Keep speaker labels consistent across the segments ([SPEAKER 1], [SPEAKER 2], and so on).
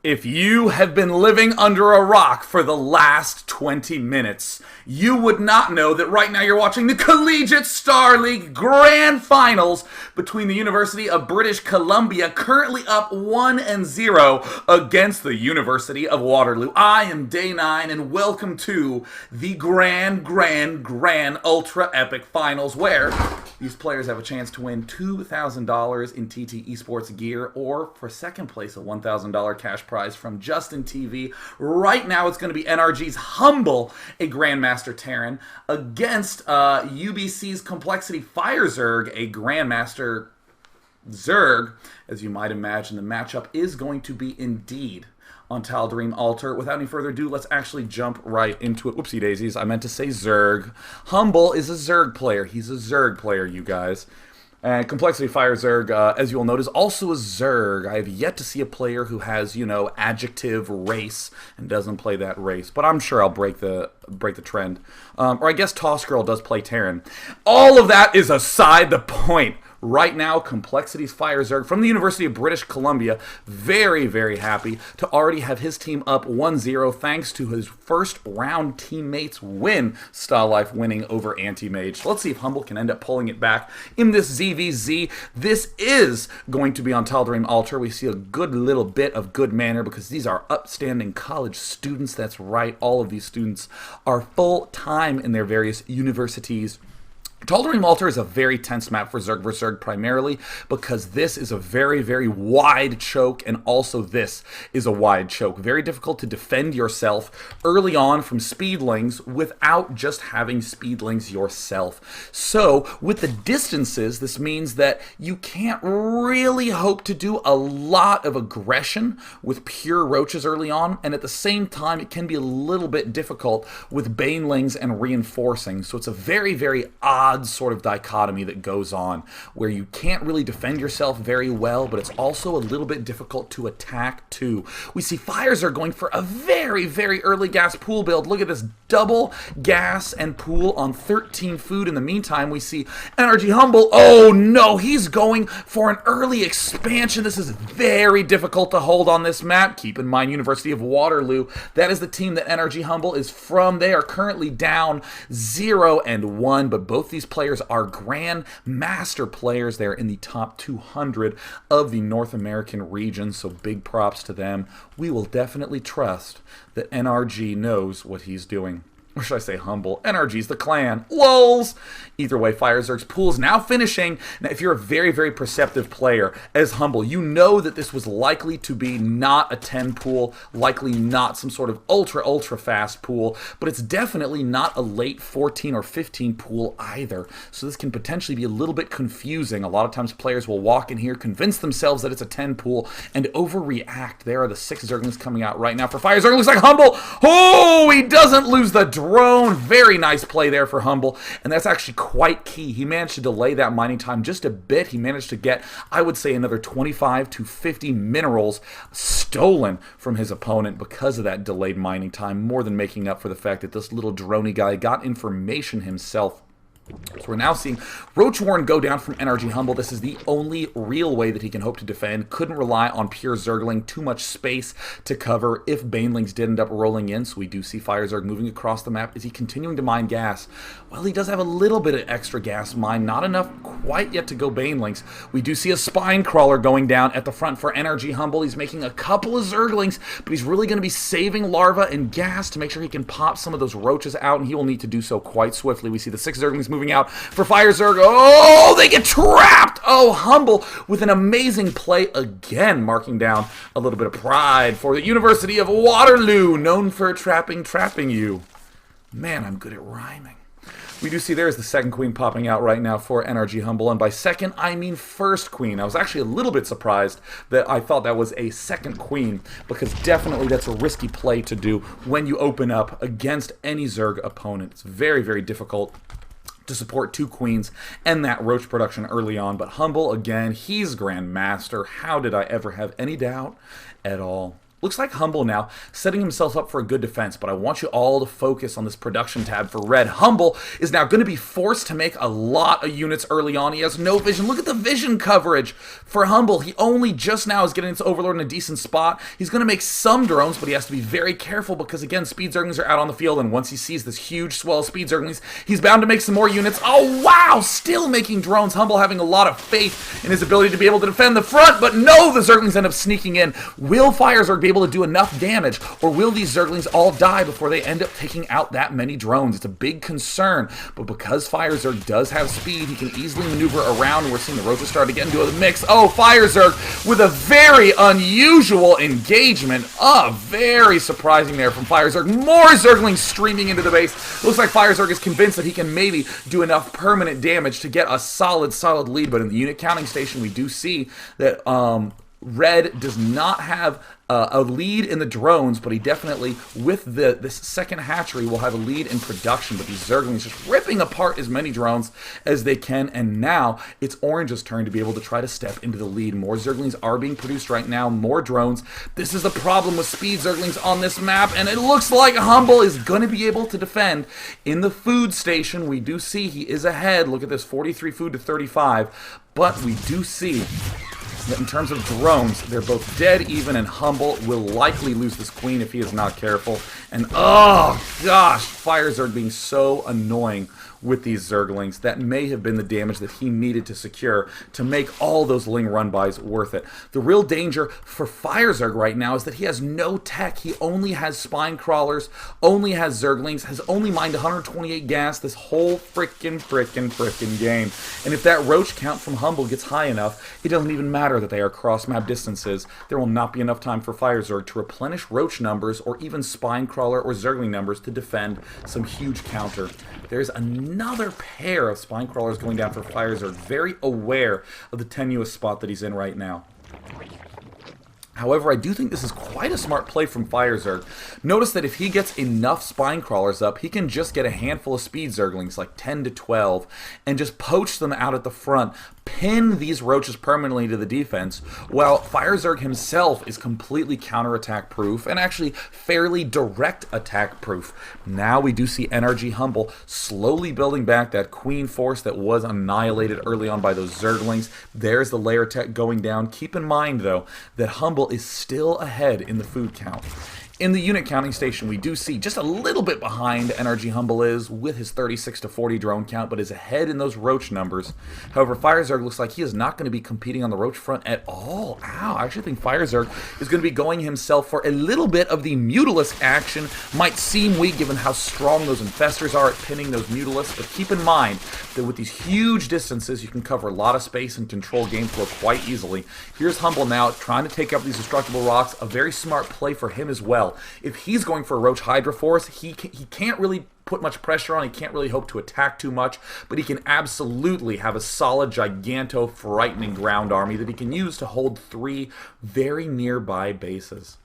[SPEAKER 1] If you have been living under a rock for the last 20 minutes, you would not know that right now you're watching the Collegiate Star League Grand Finals between the University of British Columbia, currently up 1-0 against the University of Waterloo. I am Day 9, and welcome to the Grand Ultra Epic Finals, where these players have a chance to win $2,000 in TT Esports gear, or for second place, a $1,000 cash prize from Justin TV. Right now, it's going to be NrGHumble, a Grandmaster Terran, against UBC's coLFireZerg, a Grandmaster Zerg. As you might imagine, the matchup is going to be indeed on Tal'Darim Altar. Without any further ado, let's actually jump right into it. Whoopsie daisies, I meant to say Zerg. Humble is a Zerg player. He's a Zerg player, you guys. And coLFireZerg, as you'll note, is also a Zerg. I have yet to see a player who has, you know, adjective race and doesn't play that race. But I'm sure I'll break the trend. Or I guess Toss Girl does play Terran. All of that is aside the point. Right now, coLFireZerg from the University of British Columbia, very, very happy to already have his team up 1-0 thanks to his first round teammates win, Style Life winning over Anti-Mage. Let's see if Humble can end up pulling it back in this ZVZ. This is going to be on Tal'Darim Altar. We see a good little bit of good manner because these are upstanding college students. That's right, all of these students are full-time in their various universities. Tal'Darim Altar is a very tense map for Zerg vs. Zerg primarily because this is a very, very wide choke, and also this is a wide choke. Very difficult to defend yourself early on from speedlings without just having speedlings yourself. So with the distances, this means that you can't really hope to do a lot of aggression with pure roaches early on, and at the same time it can be a little bit difficult with banelings and reinforcing. So it's a very, very odd sort of dichotomy that goes on where you can't really defend yourself very well, but it's also a little bit difficult to attack too. We see Fires are going for a very, very early gas pool build. Look at this double gas and pool on 13 food. In the meantime, we see NrGHumble. Oh no, he's going for an early expansion. This is very difficult to hold on this map. Keep in mind, University of Waterloo, that is the team that NrGHumble is from. They are currently down 0-1, but both these players are Grandmaster players. They're in the top 200 of the North American region, so big props to them. We will definitely trust that NrG knows what he's doing. Or should I say Humble? NrG's the clan. LOLs! Either way, FireZerg's pool is now finishing. Now, if you're a very, very perceptive player as Humble, you know that this was likely to be not a 10 pool, likely not some sort of ultra fast pool, but it's definitely not a late 14 or 15 pool either. So this can potentially be a little bit confusing. A lot of times players will walk in here, convince themselves that it's a 10 pool, and overreact. There are the 6 Zerglings coming out right now for FireZerg. Looks like Humble. Oh, he doesn't lose the drone. Very nice play there for Humble, and that's actually quite key. He managed to delay that mining time just a bit. He managed to get, I would say, another 25 to 50 minerals stolen from his opponent because of that delayed mining time, more than making up for the fact that this little droney guy got information himself. So we're now seeing Roach Warren go down from NrGHumble. This is the only real way that he can hope to defend. Couldn't rely on pure Zergling. Too much space to cover if Banelings did end up rolling in. So we do see FireZerg moving across the map. Is he continuing to mine gas? Well, he does have a little bit of extra gas mine. Not enough quite yet to go Banelings. We do see a Spine Crawler going down at the front for NrGHumble. He's making a couple of Zerglings, but he's really going to be saving larva and gas to make sure he can pop some of those roaches out, and he will need to do so quite swiftly. We see the 6 Zerglings moving out for FireZerg. Oh, they get trapped. Oh, Humble with an amazing play again, marking down a little bit of pride for the University of Waterloo, known for trapping you. Man, I'm good at rhyming. We do see there's the second queen popping out right now for NrGHumble, and by second, I mean first queen. I was actually a little bit surprised that I thought that was a second queen, because definitely that's a risky play to do when you open up against any Zerg opponent. It's very, very difficult to support 2 queens and that roach production early on, but Humble, again, he's Grandmaster. How did I ever have any doubt at all? Looks like Humble now setting himself up for a good defense, but I want you all to focus on this production tab for red. Humble is now going to be forced to make a lot of units early on. He has no vision. Look at the vision coverage for Humble. He only just now is getting his Overlord in a decent spot. He's going to make some drones, but he has to be very careful because, again, Speed Zerglings are out on the field, and once he sees this huge swell of Speed Zerglings, he's bound to make some more units. Oh, wow! Still making drones. Humble having a lot of faith in his ability to be able to defend the front, but no, the Zerglings end up sneaking in. Will FireZerg be able to do enough damage, or will these Zerglings all die before they end up taking out that many drones? It's a big concern, but because FireZerg does have speed, he can easily maneuver around, and we're seeing the Rosa start again to the mix. Oh, FireZerg with a very unusual engagement. Very surprising there from FireZerg. More Zerglings streaming into the base. Looks like FireZerg is convinced that he can maybe do enough permanent damage to get a solid lead, but in the unit counting station, we do see that Red does not have a lead in the drones, but he definitely, with this second hatchery, will have a lead in production. But these Zerglings just ripping apart as many drones as they can, and now it's Orange's turn to be able to try to step into the lead. More Zerglings are being produced right now, more drones. This is the problem with Speed Zerglings on this map, and it looks like Humble is going to be able to defend. In the food station, we do see he is ahead. Look at this, 43 food to 35, but we do see that in terms of drones, they're both dead even, and Humble will likely lose this queen if he is not careful. And oh gosh, FireZerg being so annoying with these Zerglings. That may have been the damage that he needed to secure to make all those Ling run-bys worth it. The real danger for FireZerg right now is that he has no tech. He only has Spine Crawlers, only has Zerglings, has only mined 128 gas this whole frickin' game. And if that roach count from Humble gets high enough, it doesn't even matter that they are cross-map distances. There will not be enough time for FireZerg to replenish roach numbers or even Spine Crawler or Zergling numbers to defend some huge counter. There's another pair of Spine Crawlers going down for FireZerg, very aware of the tenuous spot that he's in right now. However, I do think this is quite a smart play from FireZerg. Notice that if he gets enough Spine Crawlers up, he can just get a handful of Speed Zerglings, like 10 to 12, and just poach them out at the front, pin these roaches permanently to the defense, while FireZerg himself is completely counterattack proof and actually fairly direct attack proof. Now we do see NrGHumble slowly building back that queen force that was annihilated early on by those Zerglings. There's the layer tech going down. Keep in mind, though, that Humble is still ahead in the food count. In the unit counting station, we do see just a little bit behind NrGHumble is with his 36 to 40 drone count, but is ahead in those roach numbers. However, FireZerg looks like he is not going to be competing on the roach front at all. Ow, I actually think FireZerg is going to be going himself for a little bit of the Mutalisk action. Might seem weak given how strong those infestors are at pinning those Mutalisks, but keep in mind that with these huge distances, you can cover a lot of space and control game flow quite easily. Here's Humble now trying to take up these destructible rocks, a very smart play for him as well. If he's going for a Roach Hydra Force, he can't really put much pressure on, he can't really hope to attack too much, but he can absolutely have a solid, giganto, frightening ground army that he can use to hold 3 very nearby bases.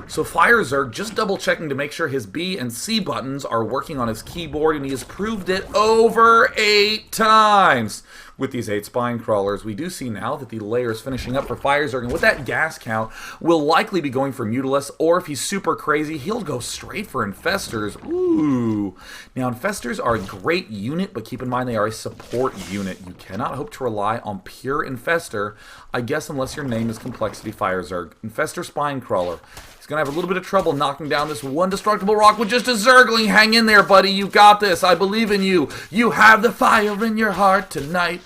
[SPEAKER 1] So FireZerg just double checking to make sure his B and C buttons are working on his keyboard, and he has proved it over 8 times with these 8 Spine Crawlers. We do see now that the layer is finishing up for FireZerg, and with that gas count, will likely be going for Mutalisk, or if he's super crazy, he'll go straight for Infestors. Ooh. Now, Infestors are a great unit, but keep in mind they are a support unit. You cannot hope to rely on pure Infestor, I guess, unless your name is Complexity FireZerg. Infestor Spine Crawler. He's going to have a little bit of trouble knocking down this one destructible rock with just a Zergling. Hang in there, buddy. You got this. I believe in you. You have the fire in your heart tonight.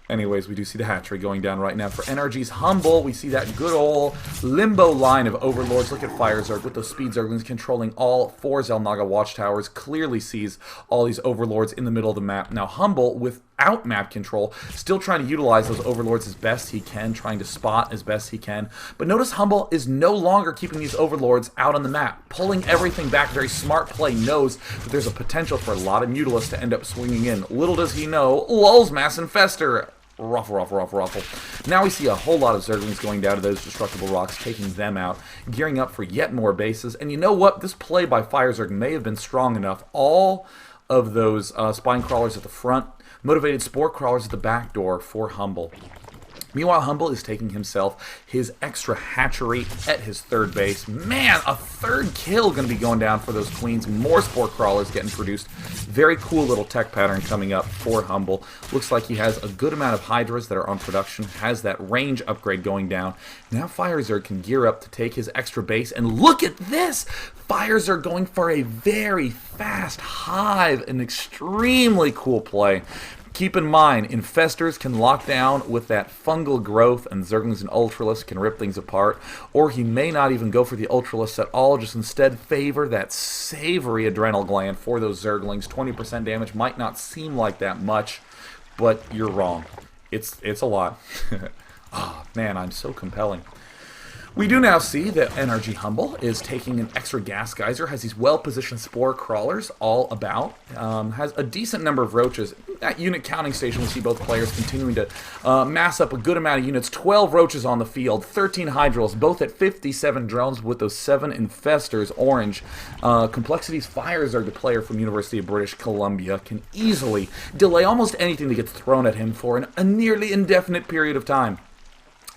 [SPEAKER 1] Anyways, we do see the hatchery going down right now for NrGHumble. We see that good old limbo line of overlords. Look at FireZerg with those Speed Zerglings controlling all 4 Xel'Naga watchtowers. Clearly sees all these overlords in the middle of the map. Now Humble, without map control, still trying to utilize those overlords as best he can, trying to spot as best he can. But notice Humble is no longer keeping these overlords out on the map, pulling everything back. Very smart play, knows that there's a potential for a lot of Mutalisks to end up swinging in. Little does he know, lulz Mass Infestor. Ruffle. Now we see a whole lot of Zerglings going down to those destructible rocks, taking them out, gearing up for yet more bases. And you know what? This play by FireZerg may have been strong enough. All of those Spine Crawlers at the front, motivated Spore Crawlers at the back door for Humble. Meanwhile, Humble is taking himself his extra hatchery at his third base. Man, a third kill going to be going down for those queens. More spore crawlers getting produced. Very cool little tech pattern coming up for Humble. Looks like he has a good amount of hydras that are on production. Has that range upgrade going down. Now FireZerg can gear up to take his extra base. And look at this! FireZerg going for a very fast hive. An extremely cool play. Keep in mind, infestors can lock down with that fungal growth, and Zerglings and Ultralisk can rip things apart. Or he may not even go for the Ultralisk at all, just instead favor that savory adrenal gland for those Zerglings. 20% damage might not seem like that much, but you're wrong. It's a lot. Oh, man, I'm so compelling. We do now see that NrGHumble is taking an extra gas geyser, has these well-positioned spore crawlers all about, has a decent number of roaches. At unit counting station, we see both players continuing to mass up a good amount of units. 12 roaches on the field, 13 hydrals, both at 57 drones with those 7 infestors, orange. CoLFireZerg, the player from University of British Columbia, can easily delay almost anything that gets thrown at him for a nearly indefinite period of time.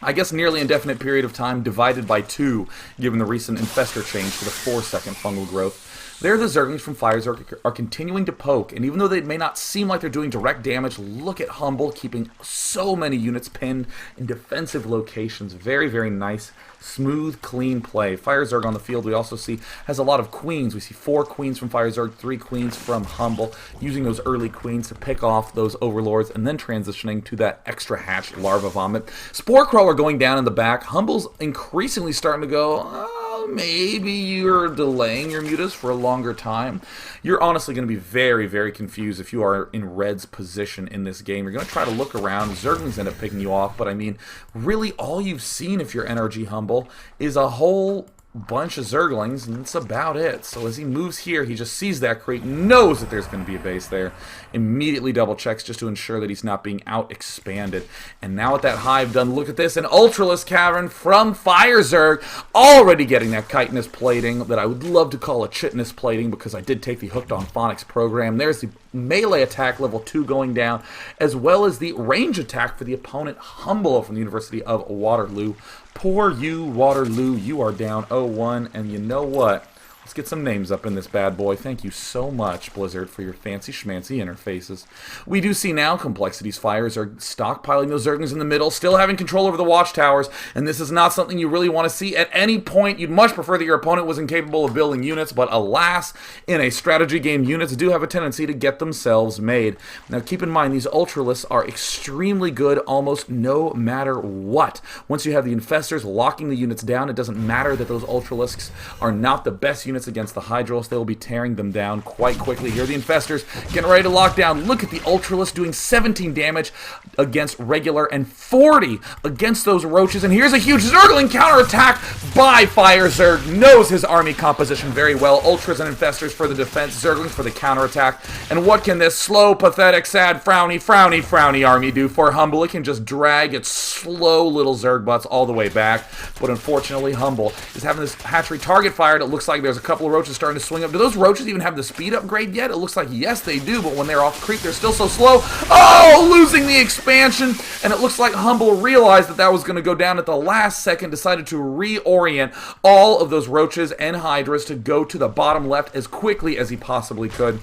[SPEAKER 1] I guess nearly indefinite period of time divided by 2, given the recent infestor change to the 4-second fungal growth. There, the Zerglings from FireZerg are continuing to poke, and even though they may not seem like they're doing direct damage, look at Humble keeping so many units pinned in defensive locations. Very, very nice, smooth, clean play. FireZerg on the field, we also see, has a lot of queens. We see 4 queens from FireZerg, 3 queens from Humble, using those early queens to pick off those overlords, and then transitioning to that extra hatch larva vomit. Spore Crawler going down in the back. Humble's increasingly starting to go, maybe you're delaying your mutas for a longer time. You're honestly going to be very, very confused if you are in Red's position in this game. You're going to try to look around. Zerglings end up picking you off, but I mean, really all you've seen if you're NrGHumble is a whole bunch of Zerglings, and that's about it. So as he moves here, he just sees that crate, knows that there's going to be a base there, immediately double checks just to ensure that he's not being out expanded. And now with that hive done, look at this, an Ultralisk Cavern from FireZerg, already getting that chitinous plating that I would love to call a chitinous plating because I did take the Hooked on Phonics program. There's the melee attack level 2 going down, as well as the range attack for the opponent, Humble from the University of Waterloo. Poor you, Waterloo, you are down 0-1, and you know what? Let's get some names up in this bad boy. Thank you so much, Blizzard, for your fancy schmancy interfaces. We do see now Complexity's Fires are stockpiling those Zerglings in the middle, still having control over the watchtowers, and this is not something you really want to see at any point. You'd much prefer that your opponent was incapable of building units, but alas, in a strategy game, units do have a tendency to get themselves made. Now keep in mind, these Ultralisks are extremely good almost no matter what. Once you have the Infestors locking the units down, it doesn't matter that those Ultralisks are not the best units against the Hydros. They will be tearing them down quite quickly. Here are the Infestors getting ready to lock down. Look at the Ultralisk doing 17 damage against regular and 40 against those roaches. And here's a huge Zergling counterattack by FireZerg. Knows his army composition very well. Ultras and Infestors for the defense, Zerglings for the counterattack. And what can this slow, pathetic, sad, frowny army do for Humble? It can just drag its slow little Zerg butts all the way back. But unfortunately, Humble is having this hatchery target fired. It looks like there's a couple of roaches starting to swing up. Do those roaches even have the speed upgrade yet? It looks like yes they do, but when they're off creep they're still so slow. Oh, losing the expansion, and it looks like Humble realized that that was going to go down at the last second, decided to reorient all of those roaches and hydras to go to the bottom left as quickly as he possibly could.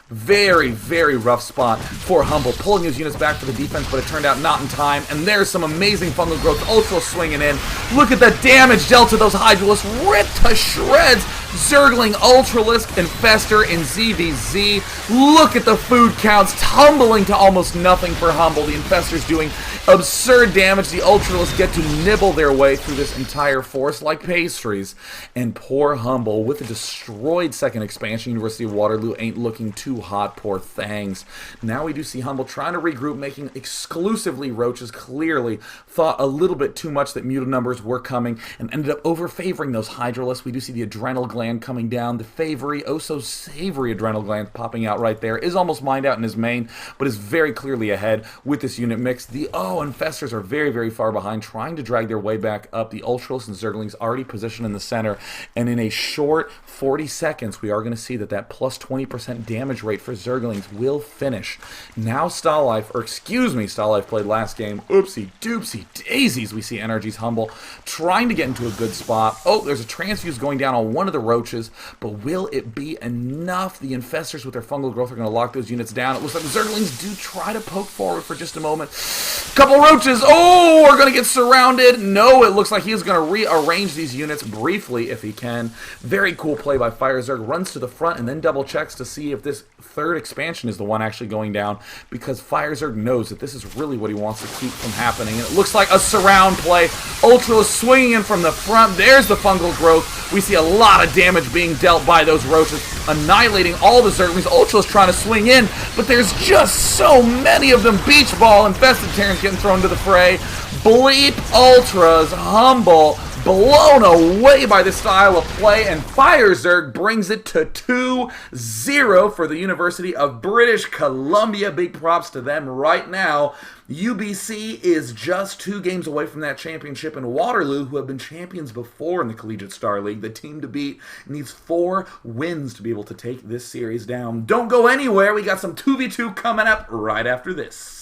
[SPEAKER 1] Very, very rough spot for Humble, pulling his units back for the defense, but it turned out not in time. And there's some amazing fungal growth also swinging in. Look at the damage dealt to those Hydralisks, ripped to shreds. Zergling, Ultralisk, Infestor in ZVZ. Look at the food counts tumbling to almost nothing for Humble. The Infestor's doing absurd damage. The Ultralisk get to nibble their way through this entire force like pastries. And poor Humble, with a destroyed second expansion, University of Waterloo ain't looking too hot, poor thangs. Now we do see Humble trying to regroup, making exclusively roaches. Clearly thought a little bit too much that mutant numbers were coming and ended up over-favoring those Hydralisks. We do see the adrenal gland gland coming down. The oh so savory adrenal gland popping out right there. Is almost mined out in his main, but is very clearly ahead with this unit mix. The Infestors are very, very far behind, trying to drag their way back up. The Ultralisk and Zerglings already positioned in the center, and in a short 40 seconds, we are going to see that plus 20% damage rate for Zerglings will finish. Now Stahlife played last game. Oopsie doopsie daisies. We see NrGHumble trying to get into a good spot. Oh, there's a transfuse going down on one of the roaches, but will it be enough? The Infestors with their fungal growth are going to lock those units down. It looks like the Zerglings do try to poke forward for just a moment. Couple roaches. Oh, are going to get surrounded. No, it looks like he's going to rearrange these units briefly if he can. Very cool play by CoLFireZerg. Runs to the front and then double checks to see if this third expansion is the one actually going down, because CoLFireZerg knows that this is really what he wants to keep from happening. And it looks like a surround play. Ultra swinging in from the front. There's the fungal growth. We see a lot of damage being dealt by those roaches, annihilating all the Zerglings. Ultra's trying to swing in, but there's just so many of them. Beach ball infested Terrans getting thrown to the fray. Blip Ultras Humble blown away by this style of play, and CoLFireZerg brings it to 2-0 for the University of British Columbia. Big props to them right now. UBC is just 2 games away from that championship, and Waterloo, who have been champions before in the Collegiate Star League, the team to beat, needs 4 wins to be able to take this series down. Don't go anywhere. We got some 2v2 coming up right after this.